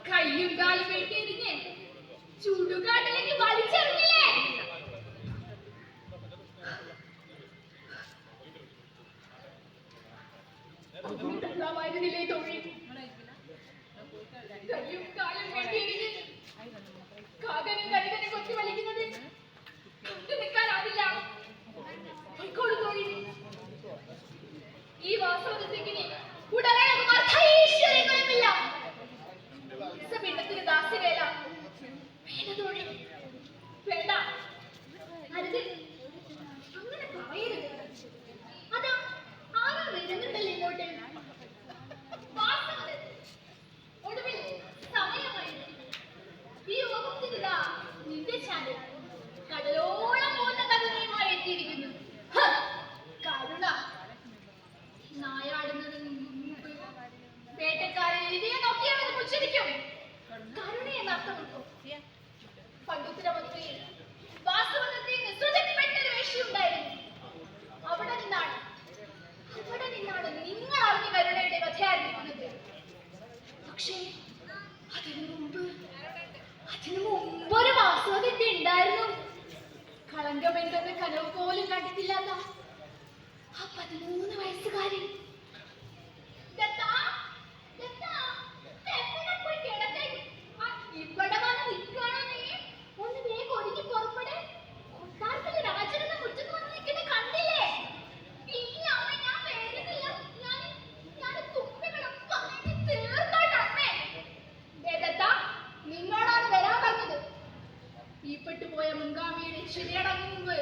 കയ്യും കാലും വെട്ടിയെറിഞ്ഞ് ചുടുകാട്ടിലേക്ക് വലിച്ചെറിഞ്ഞില്ലേ? തൊഴിൽ കയ്യും കാലും വെട്ടിയെറിഞ്ഞ് കാകനും കഴുകനും കൊത്തി വലിക്കുന്നത് കണ്ടു നിൽക്കാനാവില്ല. ഈ വാസവദത്തയ്ക്കിനി ഉടനീളം അർദ്ധൈശ്വര്യങ്ങളുമില്ല. പിണ്ടത്തിന് ദാസ്യവേല വേലതോഴി വേണ്ട, അരുത്, അങ്ങനെ പറയരുത്. അതാ ആരോ വരുന്നുണ്ടല്ലോ ഇങ്ങോട്ട്. ഒടുവിൽ സമയമായി. ഈ ഉപഭോക്തിതാ നിന്റെ ചാനൽ കടലോളം പോകുന്ന കരുണയുമായി എത്തിയിരിക്കുന്നു. കരുണ നായാടുന്നതിന് മുമ്പ് വേട്ടക്കാരൻ എഴുതിയെ നോക്കിയവന് ഉച്ചരിക്കും. കരുണ എന്ന അർത്ഥമുണ്ടോ? പണ്ടുത്തരമത്രയിൽ വാസവദത്തയിൽ നിസ്വജപ്പെട്ടൊരു വേശ്യയുണ്ടായിരുന്നു. അവിടെ നിന്നാണ് നിങ്ങൾ അറിഞ്ഞ കരുണയുടെ കഥ ആരംഭിക്കുന്നത്. പക്ഷേ അതിനു മുമ്പ് ഒരു വാസവദത്ത ഉണ്ടായിരുന്നു. കളങ്കമെന്തെന്ന് കനവ് പോലും കണ്ടിട്ടില്ലാത്ത ആ 13 വയസ്സുകാരൻ. ഇവിടെ വന്ന് നിൽക്കണോ നീ? ഒന്ന് വേഗം ഒരുങ്ങി പുറപ്പെടെ. കൊട്ടാരത്തിലെ രാജനെന്ന മുറ്റത്ത് വന്ന് നിൽക്കുന്ന കണ്ടില്ലേ? ഇനി അമ്മ ഞാൻ വരുന്നില്ല. ഞാൻ തുപ്പികളും പറഞ്ഞ് തീർത്തോട്ടെ അമ്മേ. നിങ്ങളാണ് വരാൻ പറഞ്ഞത്. ഈപ്പെട്ടുപോയ മുൻഗാമിയുടെ ശരിയടങ്ങും മുമ്പ്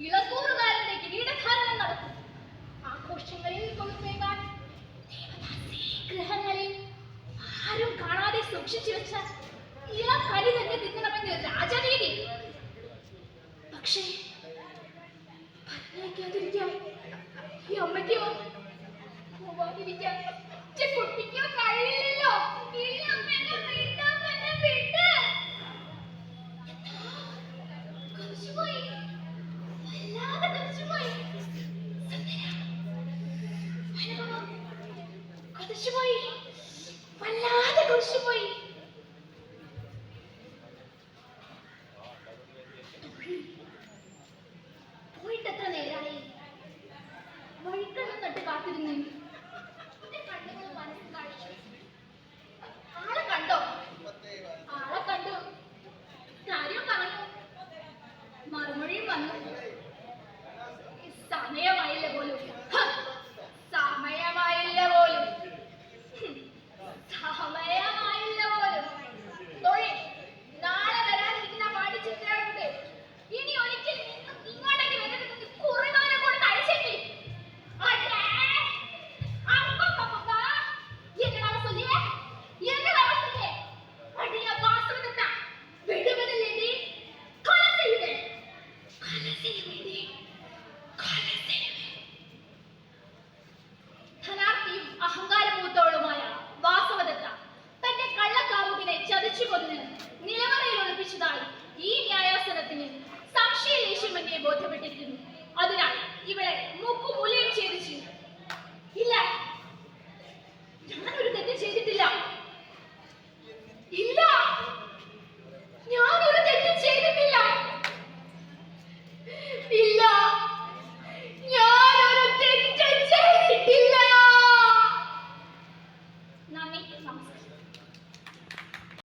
ഇളക്കൂറുകാരന്റെ കിരീടധാരണം നടക്കും. ആഘോഷങ്ങളിൽ കൊളുത്തേക്കാൻ ഗ്രഹങ്ങളിൽ ആരും കാണാതെ സൂക്ഷിച്ചു വെച്ച ഇളം കരി തന്നെ തിന്നണമെന്ന് രാജനീതി. പക്ഷേ പറഞ്ഞേക്കാതിരിക്കാൻ ഈ അമ്മയ്ക്കോ പോവാതിരിക്കാൻ കുട്ടിക്കോ കഴിയില്ലല്ലോ. വല്ലാതെ കുറിച്ചുപോയി. പോയിട്ടെത്ര നേരായി? വഴിക്കണ്ണം നട്ട് കാത്തിരുന്നു. കണ്ണുകൾ മനസ്സിൽ കാണിച്ചു. ആളെ കണ്ടോ? ആളെ കണ്ടു. കാര്യം പറഞ്ഞു. മറുമൊഴിയും വന്നു. സമയമായില്ല പോലും. സമയമായില്ല പോലും. നാളെ വരാനിരിക്കുന്ന പാടിച്ചിട്ടുണ്ട്. ഇനി ഒരിക്കൽ ഇങ്ങോട്ടേക്ക് വരുന്നത് കുറവാനെ കൊണ്ട് അഴിച്ചേക്ക്. ധനാർത്ഥിയും അഹങ്കാരമൂത്തവളുമായ വാസവദത്ത തന്റെ കള്ളക്കാമുകിനെ ചതിച്ചു കൊന്ന് നിലവറയിൽ ഒളിപ്പിച്ചതായി ഈ ന്യായാസനത്തിന് സംശയലേശമെന്നെ ബോധ്യപ്പെട്ടിരിക്കുന്നു. അതിനാൽ ഇവളെ